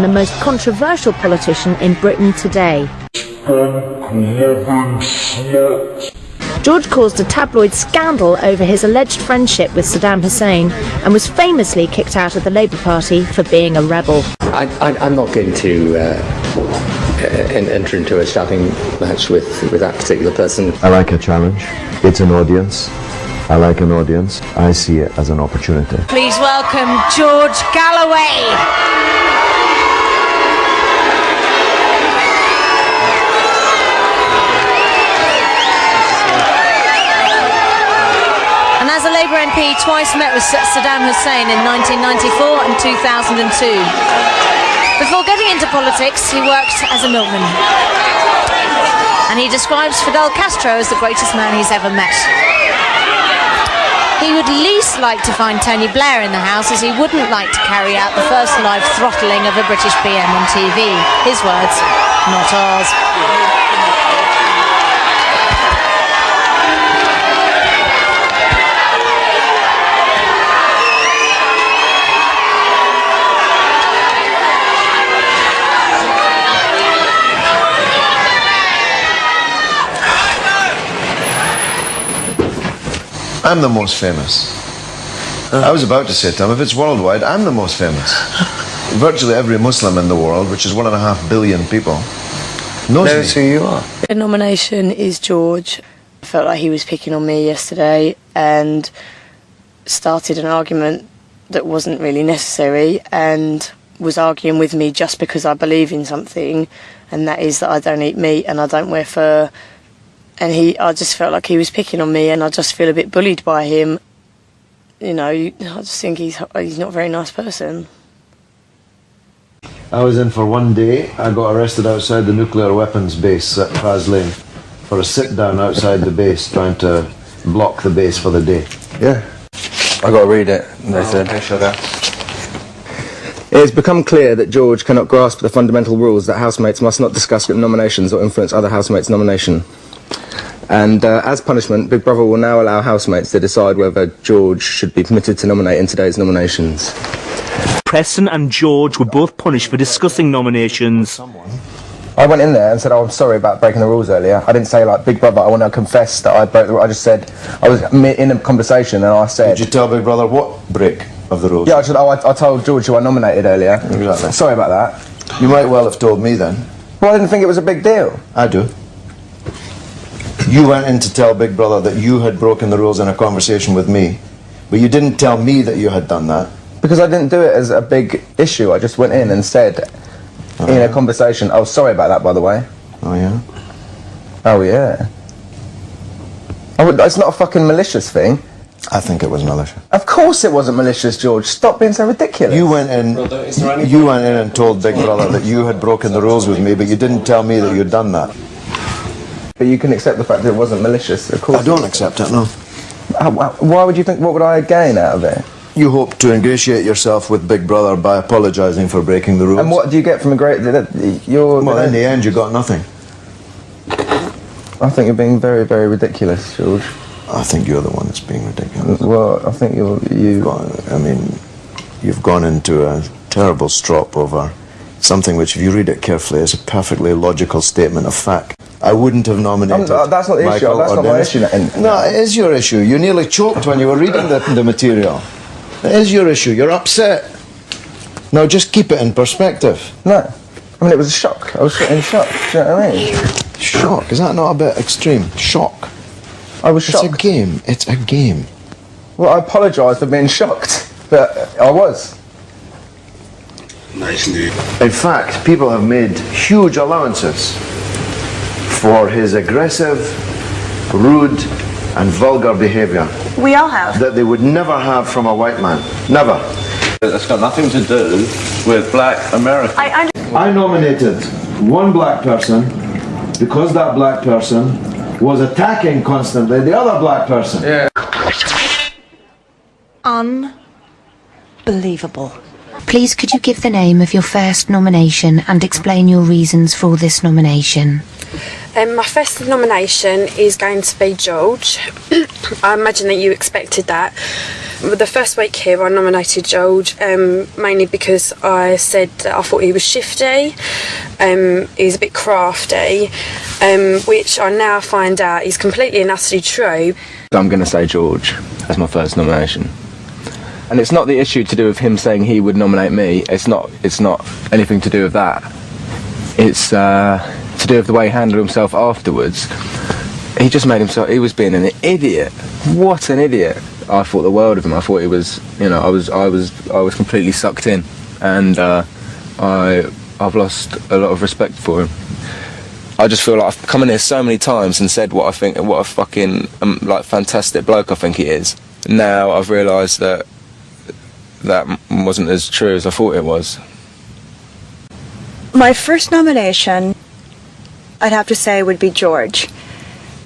the most controversial politician in Britain today. George caused a tabloid scandal over his alleged friendship with Saddam Hussein and was famously kicked out of the Labour Party for being a rebel. I'm not going to enter into a shouting match with that particular person. I like a challenge. It's an audience. I like an audience. I see it as an opportunity. Please welcome George Galloway. As a Labour MP, twice met with Saddam Hussein in 1994 and 2002. Before getting into politics, he worked as a milkman. And he describes Fidel Castro as the greatest man he's ever met. He would least like to find Tony Blair in the House, as he wouldn't like to carry out the first live throttling of a British PM on TV. His words, not ours. I'm the most famous. I was about to say to him, if it's worldwide, I'm the most famous. Virtually every Muslim in the world, which is 1.5 billion people, knows who you are. The nomination is George. I felt like he was picking on me yesterday and started an argument that wasn't really necessary and was arguing with me just because I believe in something, and that is that I don't eat meat and I don't wear fur. And I just felt like he was picking on me, and I just feel a bit bullied by him. You know, I just think he's not a very nice person. I was in for one day. I got arrested outside the nuclear weapons base at Paz Lane for a sit-down outside the base, trying to block the base for the day. Yeah. I got to read it, they said. Okay, sure. It has become clear that George cannot grasp the fundamental rules that housemates must not discuss nominations or influence other housemates' nomination. And as punishment, Big Brother will now allow housemates to decide whether George should be permitted to nominate in today's nominations. Preston and George were both punished for discussing nominations. I went in there and said, I'm sorry about breaking the rules earlier. I didn't say, like, Big Brother, I want to confess that I broke the rules. I just said, I was in a conversation and I said... Did you tell Big Brother what break of the rules? Yeah, I told George who I nominated earlier. Exactly. Sorry about that. You might well have told me then. Well, I didn't think it was a big deal. I do. You went in to tell Big Brother that you had broken the rules in a conversation with me, but you didn't tell me that you had done that. Because I didn't do it as a big issue. I just went in and said, in a conversation, oh, sorry about that, by the way. Oh, yeah? Oh, yeah. It's not a fucking malicious thing. I think it was malicious. Of course it wasn't malicious, George. Stop being so ridiculous. You went in and told Big Brother that you had broken the rules with me, but you didn't tell me that you'd done that. But you can accept the fact that it wasn't malicious, of course. I don't accept it, no. Why would you think, what would I gain out of it? You hope to ingratiate yourself with Big Brother by apologising for breaking the rules. And what do you get from a great... Well, in the end, you got nothing. I think you're being very, very ridiculous, George. I think you're the one that's being ridiculous. Well, I think you've gone into a terrible strop over something which, if you read it carefully, is a perfectly logical statement of fact. I wouldn't have nominated that's not the issue. That's not my issue. No, it is your issue. You nearly choked when you were reading the material. It is your issue. You're upset. Now, just keep it in perspective. No. I mean, it was a shock. I was in shock. Do you know what I mean? Shock? Is that not a bit extreme? Shock. I was shocked. It's a game. It's a game. Well, I apologise for being shocked, but I was. Nice indeed. In fact, people have made huge allowances for his aggressive, rude and vulgar behaviour. We all have. That they would never have from a white man. Never. That's got nothing to do with black America. I nominated one black person because that black person was attacking constantly the other black person. Yeah. Unbelievable. Please, could you give the name of your first nomination and explain your reasons for this nomination? My first nomination is going to be George. I imagine that you expected that. The first week here I nominated George, mainly because I said that I thought he was shifty, he's a bit crafty, which I now find out is completely and utterly true. I'm going to say George as my first nomination. And it's not the issue to do with him saying he would nominate me. It's not anything to do with that. It's to do with the way he handled himself afterwards. He just made himself, he was being an idiot. What an idiot. I thought the world of him. I thought he was, I was completely sucked in. And I've lost a lot of respect for him. I just feel like I've come in here so many times and said what I think, and what a fucking fantastic bloke I think he is. Now I've realised that wasn't as true as I thought it was. My first nomination, I'd have to say, would be George.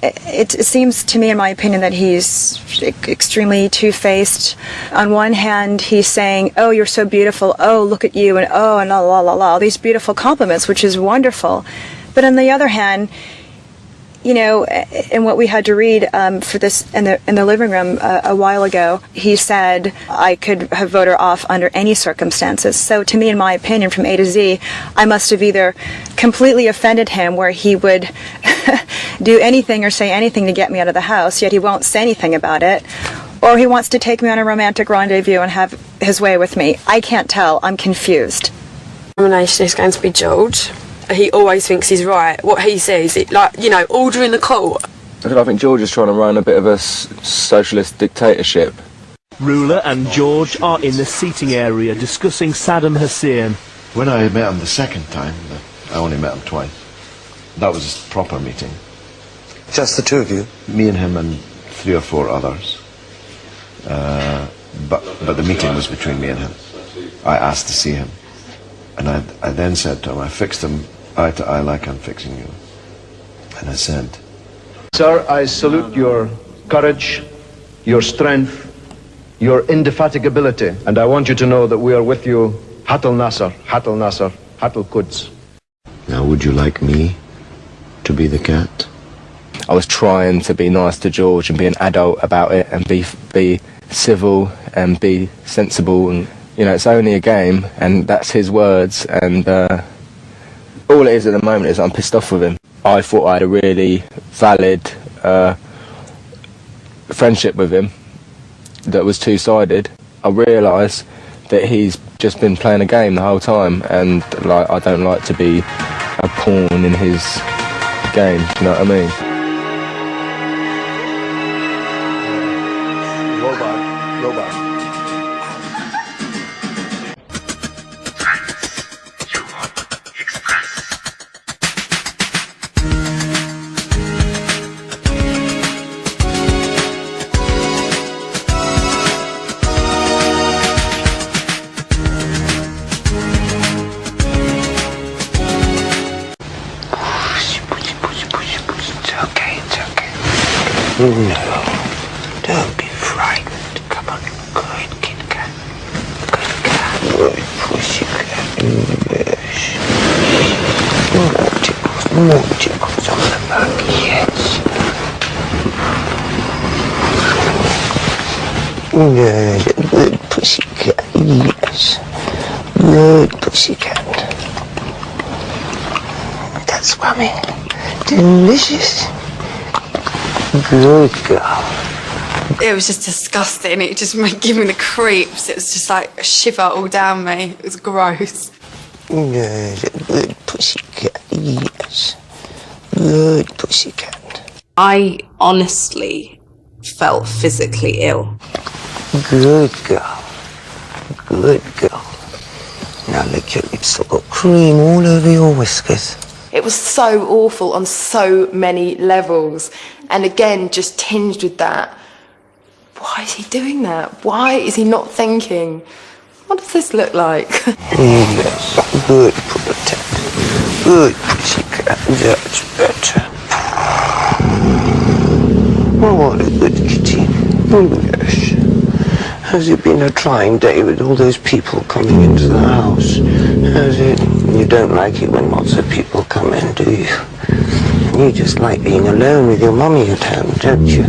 It seems to me, in my opinion, that he's extremely two-faced. On one hand, he's saying, "Oh, you're so beautiful. Oh, look at you," and "Oh," and la la la la, all these beautiful compliments, which is wonderful. But on the other hand, in what we had to read for this in the living room a while ago, he said I could have voted her off under any circumstances. So to me, in my opinion, from A to Z, I must have either completely offended him, where he would do anything or say anything to get me out of the house, yet he won't say anything about it, or he wants to take me on a romantic rendezvous and have his way with me. I can't tell. I'm confused. Nomination is going to be George. He always thinks he's right. What he says, order in the court. I think George is trying to run a bit of a socialist dictatorship. Ruler and George are in the seating area discussing Saddam Hussein. When I met him the second time, I only met him twice. That was a proper meeting. Just the two of you? Me and him and 3 or 4 others. But the meeting was between me and him. I asked to see him. And I then said to him, I fixed him eye to eye like I'm fixing you. And I said, "Sir, I salute your courage, your strength, your indefatigability, and I want you to know that we are with you, Hatal Nasser, Hatal Nasser, Hatal Quds." Now, would you like me to be the cat? I was trying to be nice to George and be an adult about it and be civil and be sensible, and it's only a game, and that's his words, and all it is at the moment is I'm pissed off with him. I thought I had a really valid friendship with him that was two-sided. I realise that he's just been playing a game the whole time, and I don't like to be a pawn in his game, do you know what I mean? Go back. No, don't be frightened. Come on, good kid cat. Good cat. Good pussy cat. Yes. More tickles on the back, yes. Good pussy cat, yes. Good pussy cat. That's mommy. Delicious. Good girl. It was just disgusting. It just gave me the creeps. It was just like a shiver all down me. It was gross. Good pussycat, yes. Good pussycat. I honestly felt physically ill. Good girl. Good girl. Now look, you've still got cream all over your whiskers. It was so awful on so many levels. And again, just tinged with that. Why is he doing that? Why is he not thinking, what does this look like? Yes, good protect. Good pussycat, that's better. Oh, what a good kitty. Oh, yes. Has it been a trying day with all those people coming into the house? Has it? You don't like it when lots of people come in, do you? You just like being alone with your mummy at home, don't you?